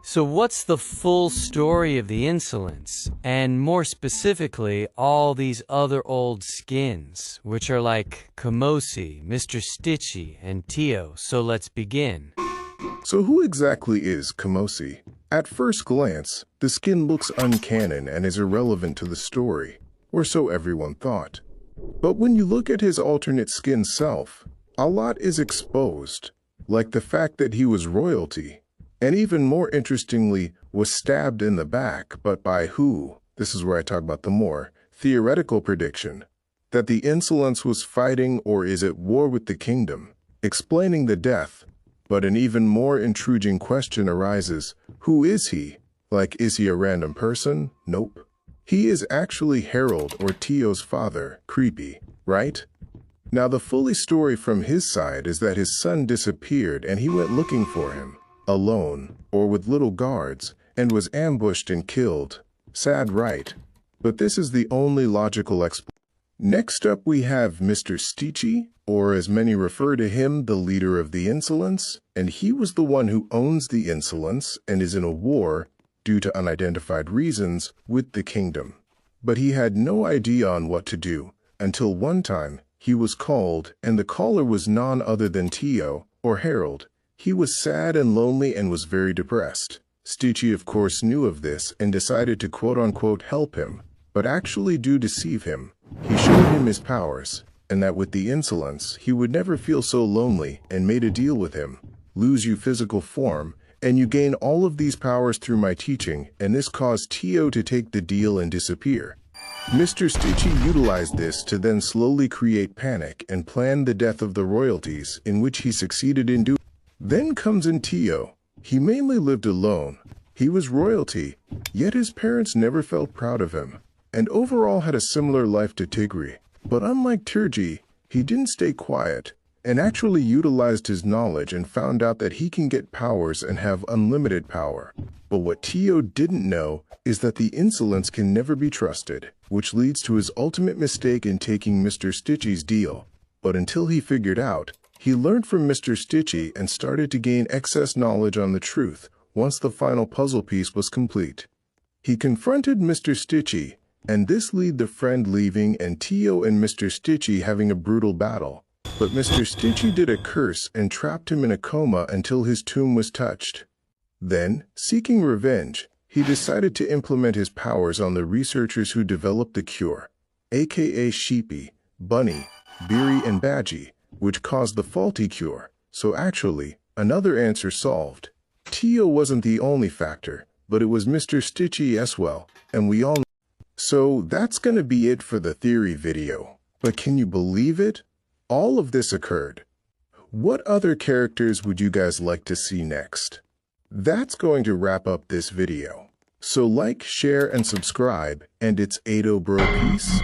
So what's the full story of the insolence, and more specifically, all these other old skins, which are like Kamosi, Mr Stichy, and Tio, so let's begin. So who exactly is Kamosi? At first glance, the skin looks uncanon and is irrelevant to the story, or so everyone thought. But when you look at his alternate skin self, a lot is exposed, like the fact that he was royalty, and even more interestingly, was stabbed in the back, but by who? This is where I talk about the more theoretical prediction, that the insolence was fighting or is at war with the kingdom, explaining the death. But an even more intriguing question arises, who is he? Like, is he a random person? Nope. He is actually Harold or Tio's father. Creepy, right? Now the fully story from his side is that his son disappeared and he went looking for him, alone, or with little guards, and was ambushed and killed. Sad, right? But this is the only logical explanation. Next up we have Mr Stichy, or as many refer to him, the leader of the insolence, and he was the one who owns the insolence and is in a war, due to unidentified reasons, with the kingdom. But he had no idea on what to do, until one time he was called, and the caller was none other than Tio, or Harold. He was sad and lonely and was very depressed. Stichy of course knew of this and decided to quote-unquote help him, but actually do deceive him. He showed him his powers, and that with the insolence he would never feel so lonely, and made a deal with him. Lose you physical form, and you gain all of these powers through my teaching, and this caused Tio to take the deal and disappear. Mr Stichy utilized this to then slowly create panic and plan the death of the royalties, in which he succeeded in doing. Then comes in Tio. He mainly lived alone. He was royalty, yet his parents never felt proud of him, and overall had a similar life to Tigri. But unlike Turgi, he didn't stay quiet, and actually utilized his knowledge and found out that he can get powers and have unlimited power. But what Tio didn't know is that the insolence can never be trusted, which leads to his ultimate mistake in taking Mr Stichy's deal. But until he figured out, he learned from Mr Stichy and started to gain excess knowledge on the truth once the final puzzle piece was complete. He confronted Mr Stichy, and this led the friend leaving and Tio and Mr Stichy having a brutal battle. But Mr Stichy did a curse and trapped him in a coma until his tomb was touched. Then, seeking revenge, he decided to implement his powers on the researchers who developed the cure, aka Sheepy, Bunny, Beery, and Badgie, which caused the faulty cure. So actually, another answer solved. Tio wasn't the only factor, but it was Mr Stichy as well, and we all know. So that's gonna be it for the theory video. But can you believe it? All of this occurred. What other characters would you guys like to see next? That's going to wrap up this video. So like, share, and subscribe, and it's 80 bro peace.